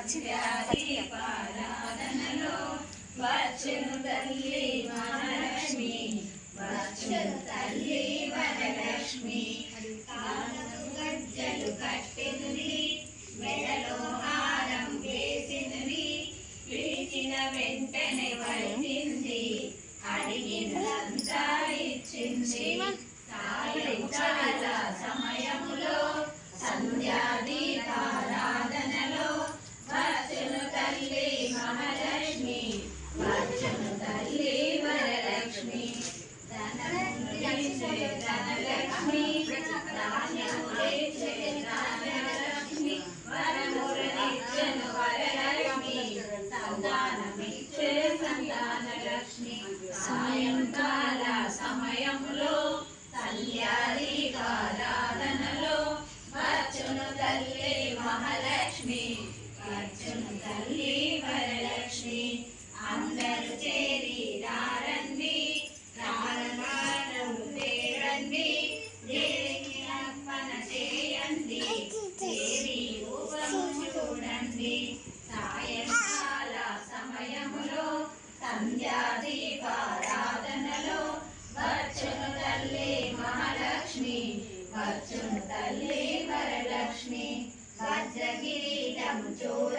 సంధ్యాదీపారాధనలో వచ్చును తల్లి మహాలక్ష్మి, వచ్చును తల్లి వరలక్ష్మి. కాళ్ళకు గజ్జలు కట్టినది, మెడలో హారం వేసినది, పిలిచిన వెంటనే వచ్చింది, అడిగినంతా ఇచ్చింది. సాయంకాల సమయములో సంధ్యాదీపారాధనలో వచ్చును తల్లి మహాలక్ష్మి, వచ్చును తల్లి వరలక్ష్మి. ధనములిచ్చే ధనలక్ష్మి, ధాన్యములిచ్చే ధాన్యలక్ష్మి, వరములనిచ్చెను వరలక్ష్మి, సంతానమిచ్చే సంతానలక్ష్మి. సాయంకాల సమయములో సంధ్యాదీపారాధనలో వచ్చును తల్లి మహాలక్ష్మి, వచ్చును తల్లి వరలక్ష్మి. అందరూ చేరి రారండి, రారమానము తేరండి, దేవికి అర్పణ చేయండి, దేవి రూపము చూడండి. సాయంకాల సమయములో సంధ్యాదీపారాధనలో వచ్చును తల్లి మహాలక్ష్మి, వచ్చును తల్లి వరలక్ష్మి. వజ్రకిరీటము చూడ